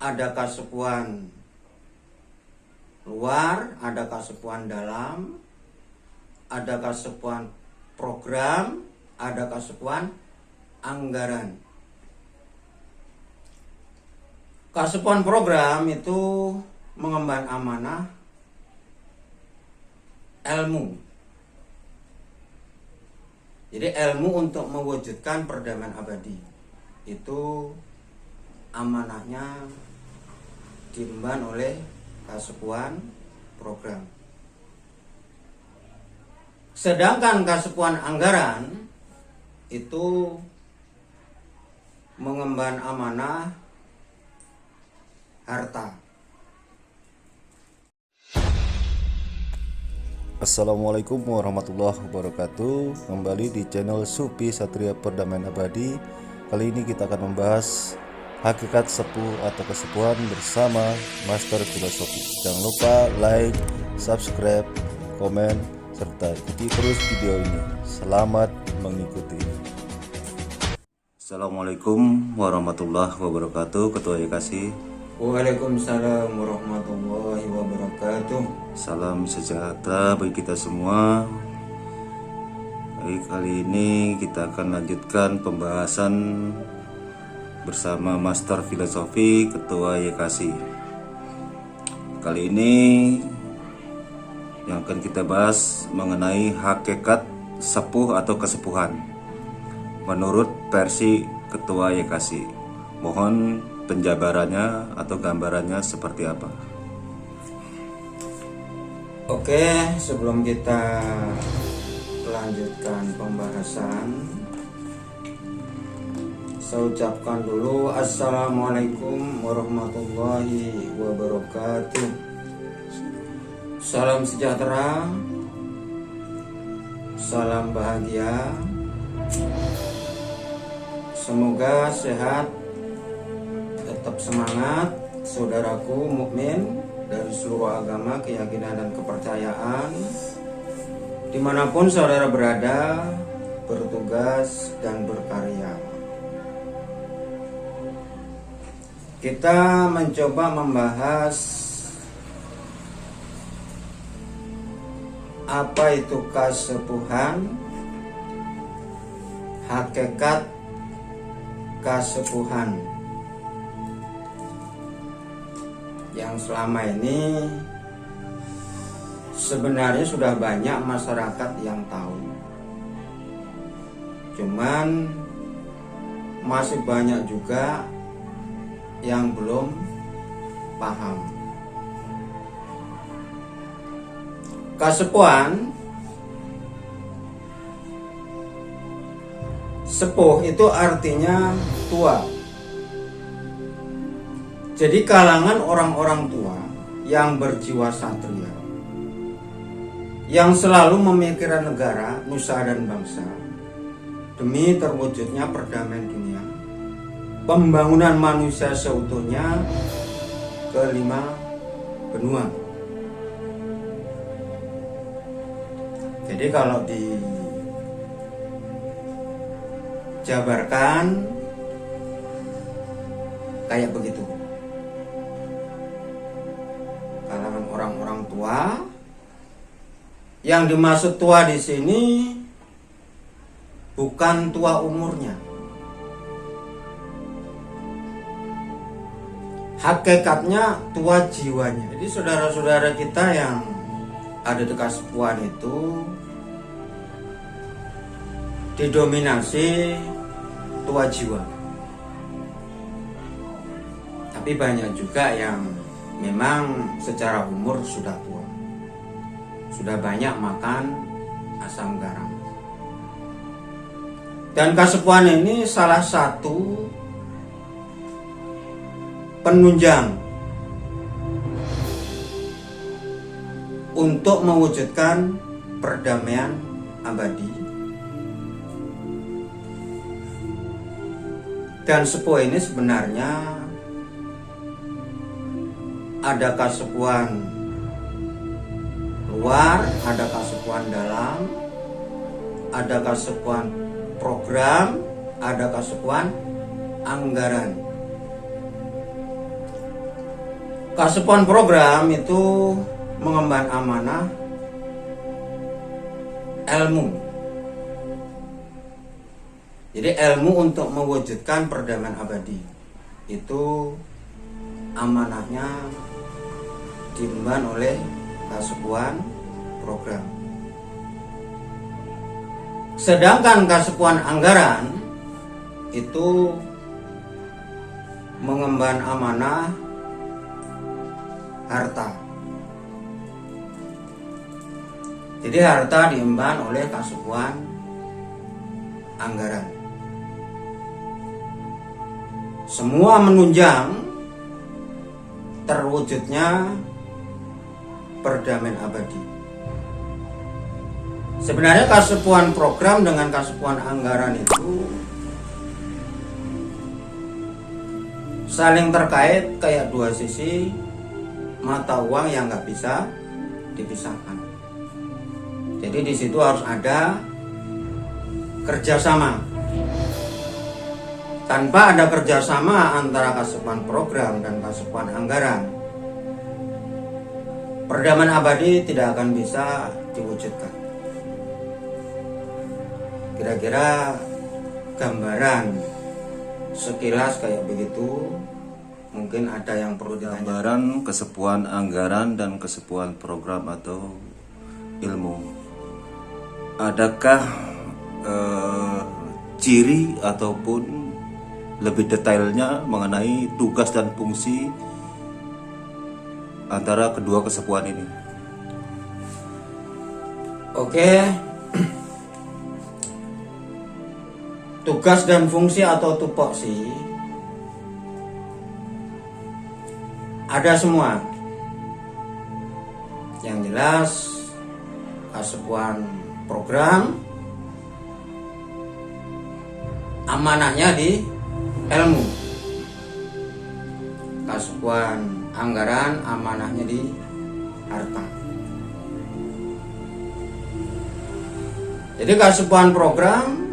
ada kasepuan luar, ada kasepuan dalam, ada kasepuan program, ada kasepuan anggaran. Kasepuan program itu mengemban amanah ilmu. Jadi ilmu untuk mewujudkan perdamaian abadi itu amanahnya diemban oleh kasepuan program. Sedangkan kasepuan anggaran itu mengemban amanah harta. Assalamualaikum warahmatullahi wabarakatuh. Kembali di channel Supi Satria Perdamaian Abadi. Kali ini kita akan membahas hakikat sepuh atau kesepuhan bersama Master Filosofi. Jangan lupa like, subscribe, komen, serta ikuti terus video ini. Selamat mengikuti. Assalamualaikum warahmatullahi wabarakatuh. Ketua YKC. Waalaikumsalam warahmatullahi wabarakatuh. Salam sejahtera bagi kita semua. Kali ini kita akan lanjutkan pembahasan bersama Master Filosofi Ketua YKC. Kali ini yang akan kita bahas mengenai hakikat sepuh atau kesepuhan menurut versi Ketua YKC. Mohon penjabarannya atau gambarannya seperti apa? Oke, sebelum kita melanjutkan pembahasan, saya ucapkan dulu Assalamualaikum warahmatullahi wabarakatuh. Salam sejahtera, salam bahagia. Semoga sehat, tetap semangat, saudaraku mukmin dari seluruh agama, keyakinan dan kepercayaan, dimanapun saudara berada, bertugas dan berkarya. Kita mencoba membahas apa itu kasepuhan, hakikat kasepuhan yang selama ini sebenarnya sudah banyak masyarakat yang tahu, cuman masih banyak juga yang belum paham. Kasepuhan, sepuh itu artinya tua. Jadi kalangan orang-orang tua yang berjiwa satria, yang selalu memikirkan negara, nusa dan bangsa demi terwujudnya perdamaian dunia, pembangunan manusia seutuhnya ke 5 benua. Jadi kalau dijabarkan kayak begitu. Kalangan orang-orang tua, yang dimaksud tua di sini bukan tua umurnya, hakikatnya tua jiwanya. Jadi saudara-saudara kita yang ada di kasepuhan itu didominasi tua jiwa, tapi banyak juga yang memang secara umur sudah tua, sudah banyak makan asam garam. Dan kasepuhan ini salah satu penunjang untuk mewujudkan perdamaian abadi. Dan sepuh ini sebenarnya ada kasepuhan luar, ada kasepuhan dalam, ada kasepuhan program, ada kasepuhan anggaran. Kasepuan program itu mengemban amanah ilmu. Jadi ilmu untuk mewujudkan perdamaian abadi itu amanahnya diemban oleh Kasepuan program. Sedangkan Kasepuan anggaran itu mengemban amanah harta. Jadi harta diemban oleh Kasepuan anggaran. Semua menunjang terwujudnya perdamaian abadi. Sebenarnya Kasepuan program dengan Kasepuan anggaran itu saling terkait kayak dua sisi mata uang yang nggak bisa dipisahkan. Jadi di situ harus ada kerjasama. Tanpa ada kerjasama antara Kasepuan program dan Kasepuan anggaran, perdamaian abadi tidak akan bisa diwujudkan. Kira-kira gambaran sekilas kayak begitu. Mungkin ada yang perlu ditanya. Gambaran Kasepuan anggaran dan Kasepuan program atau ilmu. Adakah ciri ataupun lebih detailnya mengenai tugas dan fungsi antara kedua kesepuan ini? Oke. Tugas dan fungsi atau tupoksi ada semua. Yang jelas Kasepuan program amanahnya di ilmu. Kasepuan anggaran amanahnya di harta. Jadi Kasepuan program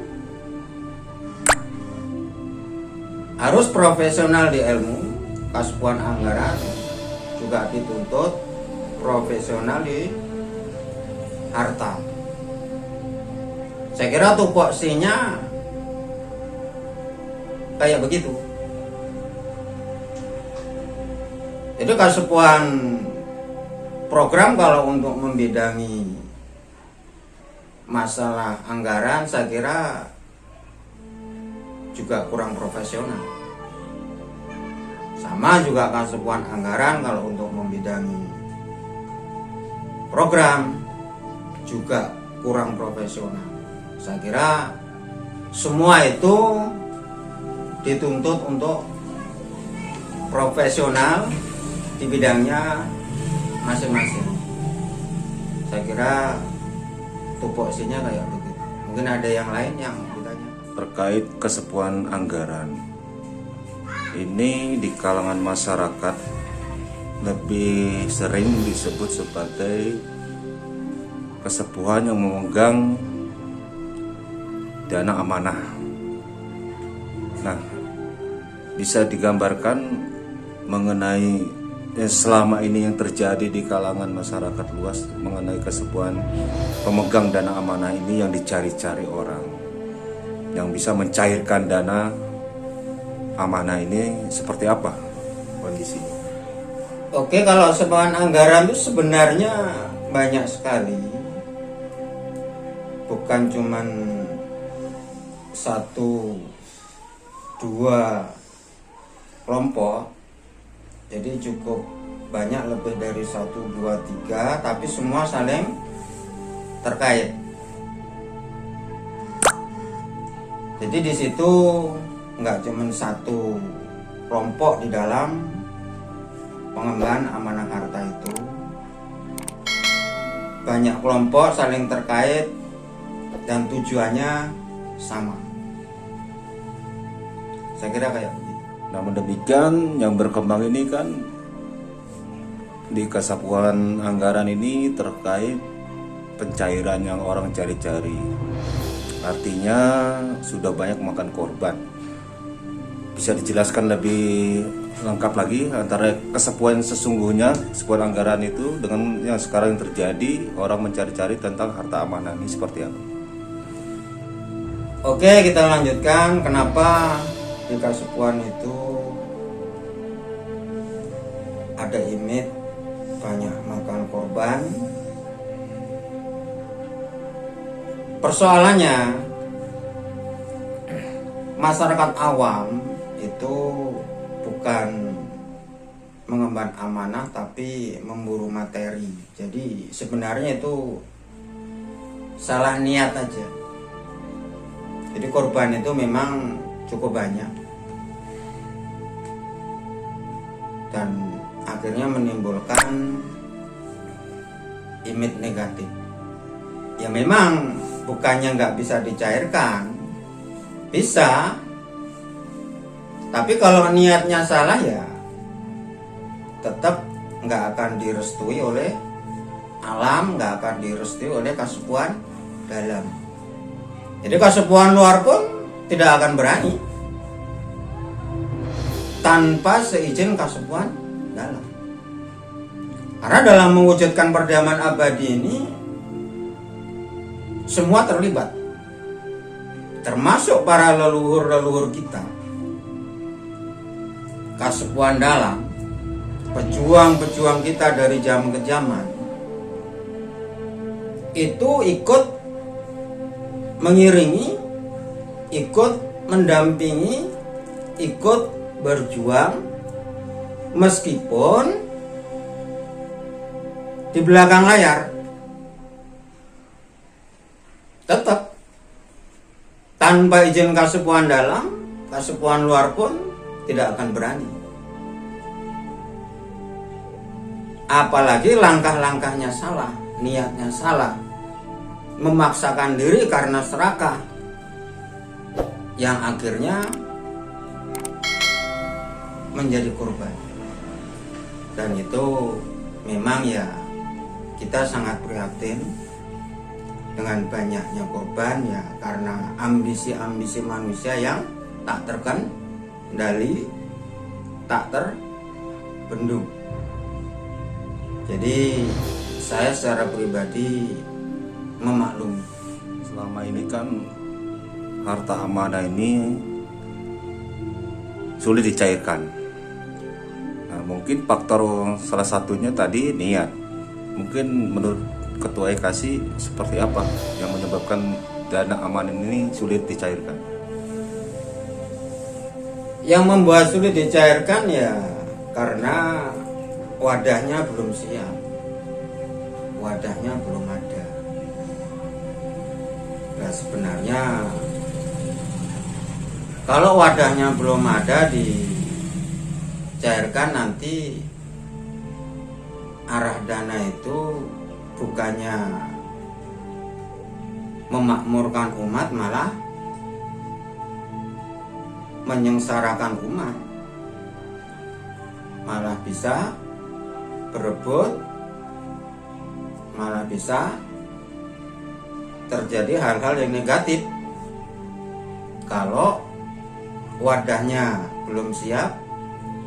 harus profesional di ilmu, Kasepuan anggaran juga dituntut profesional di harta. Saya kira tupoksinya kayak begitu. Jadi Kasepuan program kalau untuk membidangi masalah anggaran saya kira juga kurang profesional. Sama juga Kasepuan anggaran kalau untuk membidangi program juga kurang profesional. Saya kira semua itu dituntut untuk profesional di bidangnya masing-masing. Saya kira tupoksinya kayak begitu. Mungkin ada yang lain yang ditanya. Terkait Kasepuan anggaran, ini di kalangan masyarakat lebih sering disebut sebagai kesepuan yang memegang dana amanah. Nah, bisa digambarkan mengenai selama ini yang terjadi di kalangan masyarakat luas mengenai kesepuan pemegang dana amanah ini yang dicari-cari orang, yang bisa mencairkan dana amanah ini seperti apa kondisinya? Oke, kalau Kasepuan anggaran itu sebenarnya banyak sekali, bukan cuman satu dua kelompok, jadi cukup banyak, lebih dari 1, 2, 3, tapi semua saling terkait. Jadi di situ nggak cuma satu kelompok di dalam pengembangan amanah harta itu, banyak kelompok saling terkait dan tujuannya sama. Saya kira kayak begitu. Namun demikian yang berkembang ini kan di Kasepuan anggaran ini terkait pencairan yang orang cari-cari. Artinya sudah banyak makan korban. Bisa dijelaskan lebih lengkap lagi antara kesepuan sesungguhnya, kesepuan anggaran itu dengan yang sekarang yang terjadi, orang mencari-cari tentang harta amanah ini seperti apa? Oke, kita lanjutkan. Kenapa di Kasepuan itu ada imit banyak makan korban? Persoalannya, masyarakat awam itu bukan mengemban amanah tapi memburu materi. Jadi sebenarnya itu salah niat aja. Jadi korban itu memang cukup banyak dan akhirnya menimbulkan image negatif. Ya memang bukannya nggak bisa dicairkan, bisa. Tapi kalau niatnya salah ya tetap nggak akan direstui oleh alam, nggak akan direstui oleh Kasepuan dalam. Jadi Kasepuan luar pun tidak akan berani tanpa seizin Kasepuan dalam. Karena dalam mewujudkan perdamaian abadi ini semua terlibat, termasuk para leluhur-leluhur kita, Kasepuan dalam, pejuang-pejuang kita dari zaman ke zaman itu ikut mengiringi, ikut mendampingi, ikut berjuang meskipun di belakang layar. Tetap tanpa izin Kasepuan dalam, Kasepuan luar pun tidak akan berani. Apalagi langkah-langkahnya salah, niatnya salah, memaksakan diri karena serakah, yang akhirnya menjadi korban. Dan itu memang ya kita sangat prihatin dengan banyaknya korban ya, karena ambisi-ambisi manusia yang tak terkendali, tak terbendung. Jadi saya secara pribadi memaklumi. Selama ini kan harta amanah ini sulit dicairkan. Nah, mungkin faktor salah satunya tadi niat. Mungkin menurut Ketua EKASI seperti apa yang menyebabkan dana amanah ini sulit dicairkan? Yang membuat sulit dicairkan ya karena wadahnya belum siap, wadahnya belum ada. Nah, sebenarnya kalau wadahnya belum ada dicairkan, nanti arah dana itu bukannya memakmurkan umat, malah menyengsarakan umat, malah bisa berebut, malah bisa terjadi hal-hal yang negatif. Kalau wadahnya belum siap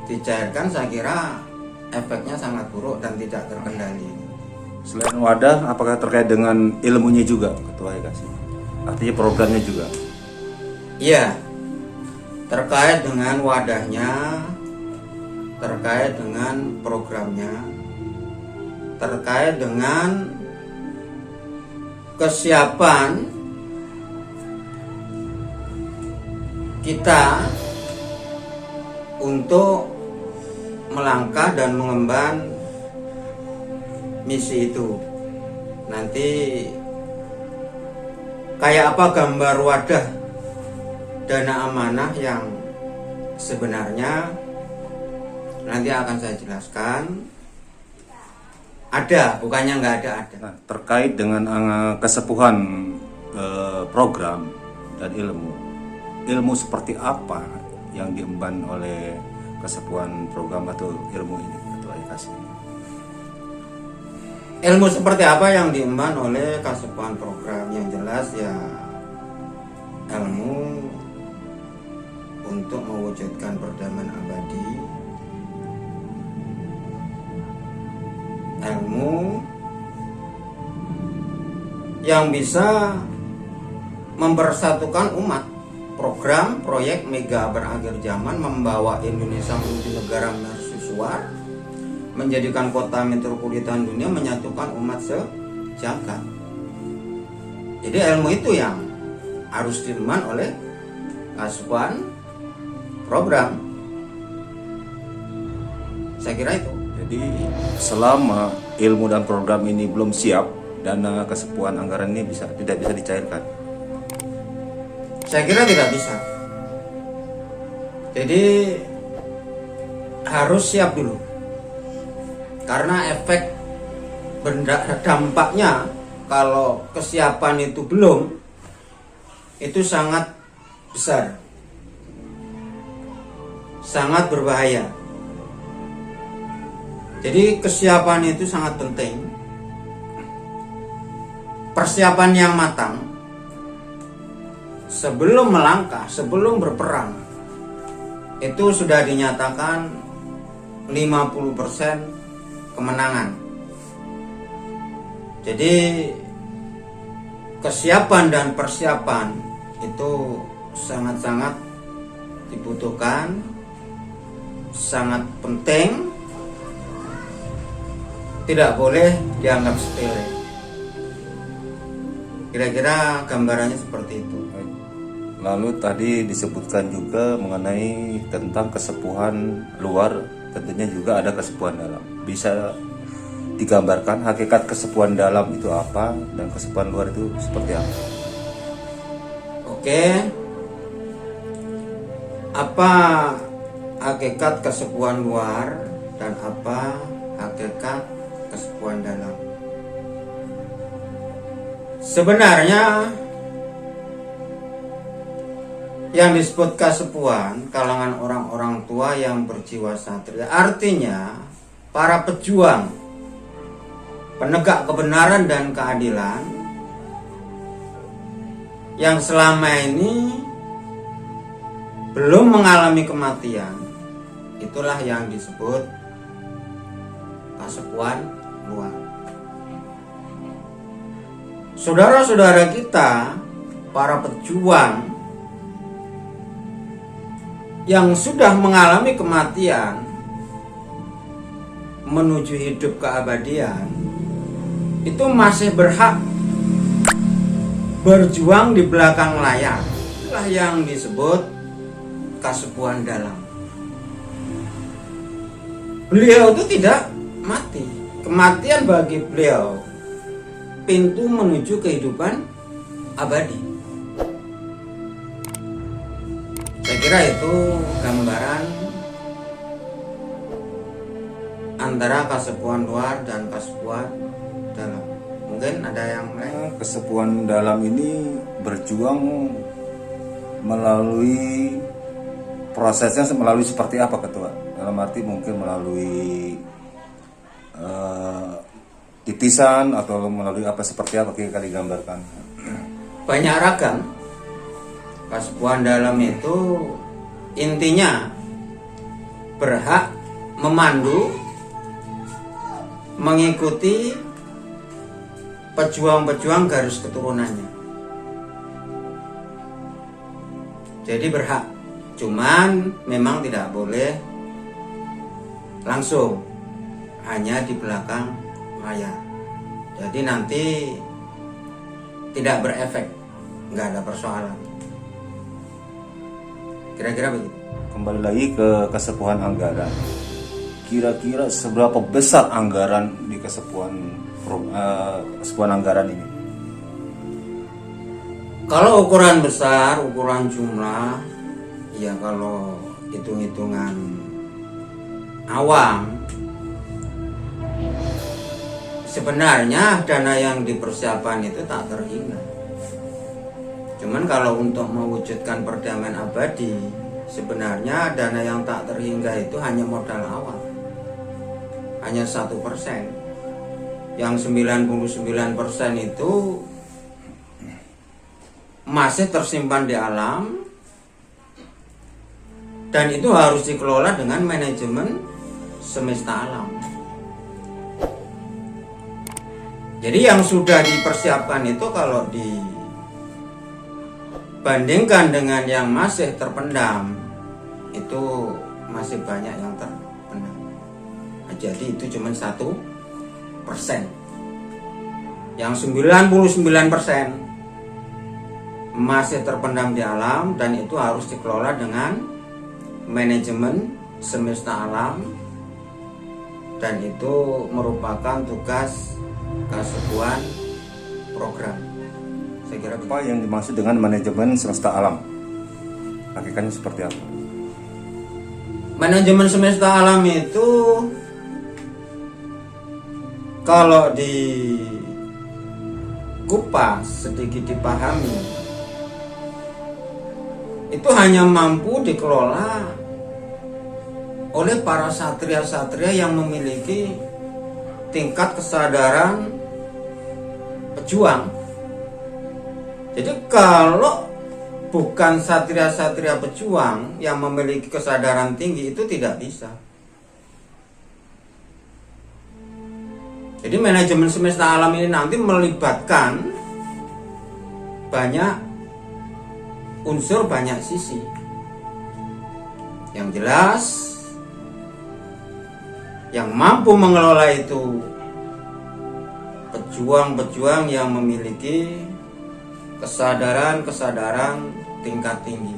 dicairkan, saya kira efeknya sangat buruk dan tidak terkendali. Selain wadah, apakah terkait dengan ilmunya juga, Ketua EKASI? Artinya programnya juga? Iya, terkait dengan wadahnya, terkait dengan programnya, terkait dengan kesiapan kita untuk melangkah dan mengemban misi itu. Nanti kayak apa gambar wadah dana amanah yang sebenarnya nanti akan saya jelaskan. Ada, bukannya nggak ada. Nah, terkait dengan kesepuhan program dan ilmu seperti apa yang diemban oleh kesepuhan program atau ilmu ini, Ketua EKASI? Ilmu seperti apa yang diemban oleh Kasepuhan program? Yang jelas ya ilmu untuk mewujudkan perdamaian abadi ilmu yang bisa mempersatukan umat. Program proyek mega berakhir zaman membawa Indonesia menuju negara mercusuar, menjadikan kota metropolitan dunia, menyatukan umat sejagat. Jadi ilmu itu yang harus diemban oleh asuhan program. Saya kira itu. Jadi selama ilmu dan program ini belum siap, dana kesepuan anggaran ini tidak bisa dicairkan. Saya kira tidak bisa. Jadi harus siap dulu. Karena efek dampaknya kalau kesiapan itu belum, itu sangat besar, sangat berbahaya. Jadi kesiapan itu sangat penting. Persiapan yang matang sebelum melangkah, sebelum berperang, itu sudah dinyatakan 50% kemenangan. Jadi kesiapan dan persiapan itu sangat-sangat dibutuhkan, sangat penting, tidak boleh dianggap sepele. Kira-kira gambarannya seperti itu. Lalu tadi disebutkan juga mengenai tentang kesepuhan luar, tentunya juga ada kesepuhan dalam. Bisa digambarkan hakikat kesepuhan dalam itu apa dan kesepuhan luar itu seperti apa? Oke. Apa hakikat kesepuhan luar dan apa hakikat kesepuhan dalam? Sebenarnya yang disebut kesepuhan kalangan orang-orang tua yang berjiwa satria, artinya para pejuang penegak kebenaran dan keadilan yang selama ini belum mengalami kematian. Itulah yang disebut kesepuhan luar. Saudara-saudara kita, para pejuang yang sudah mengalami kematian menuju hidup keabadian, itu masih berhak berjuang di belakang layar. Itulah yang disebut kesepuhan dalam. Beliau itu tidak mati. Kematian bagi beliau pintu menuju kehidupan abadi. Saya kira itu gambaran antara kesepuhan luar dan kesepuhan dalam. Mungkin ada yang lain. Kesepuhan dalam ini berjuang melalui prosesnya melalui seperti apa, Ketua? Dalam arti mungkin melalui titisan atau melalui apa, seperti apa kira-kira digambarkan? Banyak ragam. Kesepuhan dalam itu intinya berhak memandu, mengikuti pejuang-pejuang garis keturunannya. Jadi berhak, cuman memang tidak boleh langsung, hanya di belakang layar. Jadi nanti tidak berefek, nggak ada persoalan. Kira-kira begitu. Kembali lagi ke kesepuhan anggaran. Kira-kira seberapa besar anggaran di kesepuhan anggaran ini? Kalau ukuran besar, ukuran jumlah, ya kalau hitung-hitungan awam, sebenarnya dana yang dipersiapkan itu tak terhingga. Cuman kalau untuk mewujudkan perdamaian abadi, sebenarnya dana yang tak terhingga itu hanya modal awal, hanya 1%. Yang 99% itu masih tersimpan di alam, dan itu harus dikelola dengan manajemen semesta alam. Jadi yang sudah dipersiapkan itu kalau dibandingkan dengan yang masih terpendam, itu masih banyak yang terpendam. Nah, jadi itu cuma 1%. Yang 99% masih terpendam di alam, dan itu harus dikelola dengan manajemen semesta alam, dan itu merupakan tugas Kasepuan program. Saya kira Apa yang dimaksud dengan manajemen semesta alam? Hakikatnya seperti apa? Manajemen semesta alam itu kalau dikupas sedikit dipahami, itu hanya mampu dikelola oleh para satria-satria yang memiliki tingkat kesadaran pejuang. Jadi kalau bukan satria-satria pejuang yang memiliki kesadaran tinggi, itu tidak bisa. Jadi manajemen semesta alam ini nanti melibatkan banyak unsur, banyak sisi. Yang jelas yang mampu mengelola itu pejuang-pejuang yang memiliki kesadaran tingkat tinggi.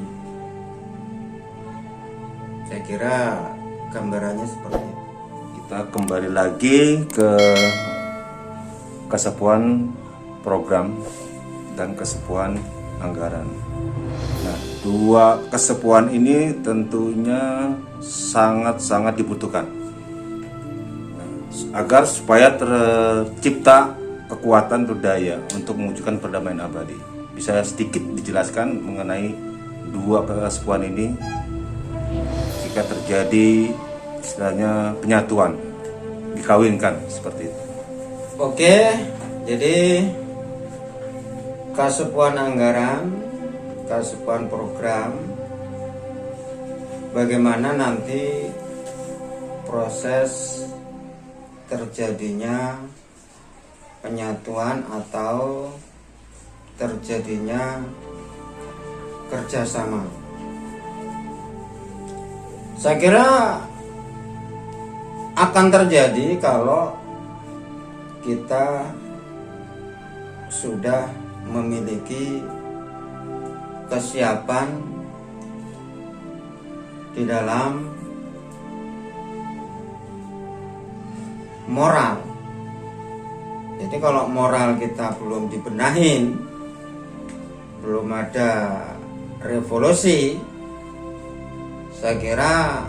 Saya kira gambarannya seperti itu. Kita kembali lagi ke kesepuan program dan kesepuan anggaran. Nah, dua kesepuan ini tentunya sangat-sangat dibutuhkan agar supaya tercipta kekuatan berdaya untuk mewujudkan perdamaian abadi. Bisa sedikit dijelaskan mengenai dua kesepuan ini jika terjadi istilahnya penyatuan, dikawinkan seperti itu. Oke, jadi Kasepuan anggaran, Kasepuan program, bagaimana nanti proses terjadinya penyatuan atau terjadinya kerjasama. Saya kira akan terjadi kalau kita sudah memiliki kesiapan di dalam moral. Jadi kalau moral kita belum dibenahin, belum ada revolusi, saya kira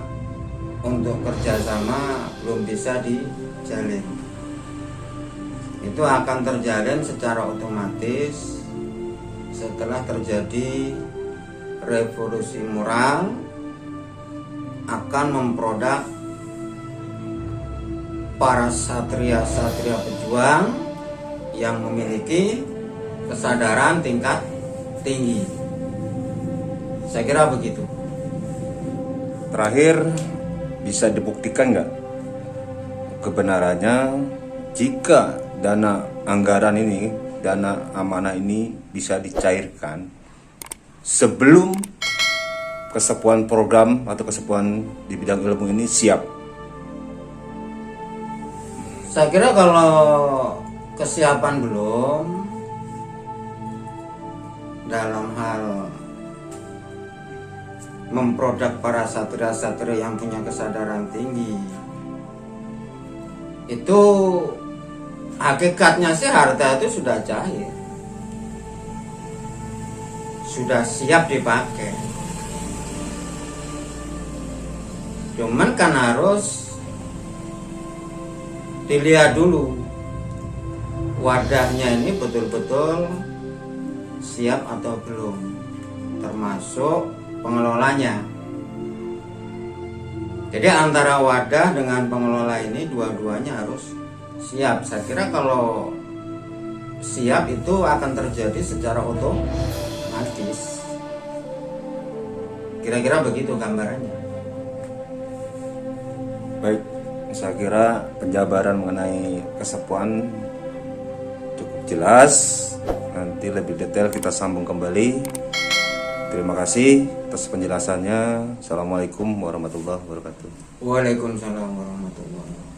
untuk kerjasama belum bisa dijalin. Itu akan terjalin secara otomatis setelah terjadi revolusi moral, akan memproduk para satria-satria pejuang yang memiliki kesadaran tingkat tinggi. Saya kira begitu. Terakhir, bisa dibuktikan nggak kebenarannya jika dana anggaran ini, dana amanah ini bisa dicairkan sebelum kesepuan program atau kesepuan di bidang ilmu ini siap? Saya kira kalau kesiapan belum dalam hal memproduk para satria-satria yang punya kesadaran tinggi, itu hakikatnya sih harta itu sudah cair, sudah siap dipakai. Cuman kan harus dilihat dulu wadahnya ini betul-betul siap atau belum, termasuk pengelolanya. Jadi antara wadah dengan pengelola ini dua-duanya harus siap. Saya kira kalau siap itu akan terjadi secara otomatis. Kira-kira begitu gambarannya. Baik, saya kira penjabaran mengenai kesepuan jelas. Nanti lebih detail kita sambung kembali. Terima kasih atas penjelasannya. Assalamualaikum warahmatullahi wabarakatuh. Waalaikumsalam warahmatullahi wabarakatuh.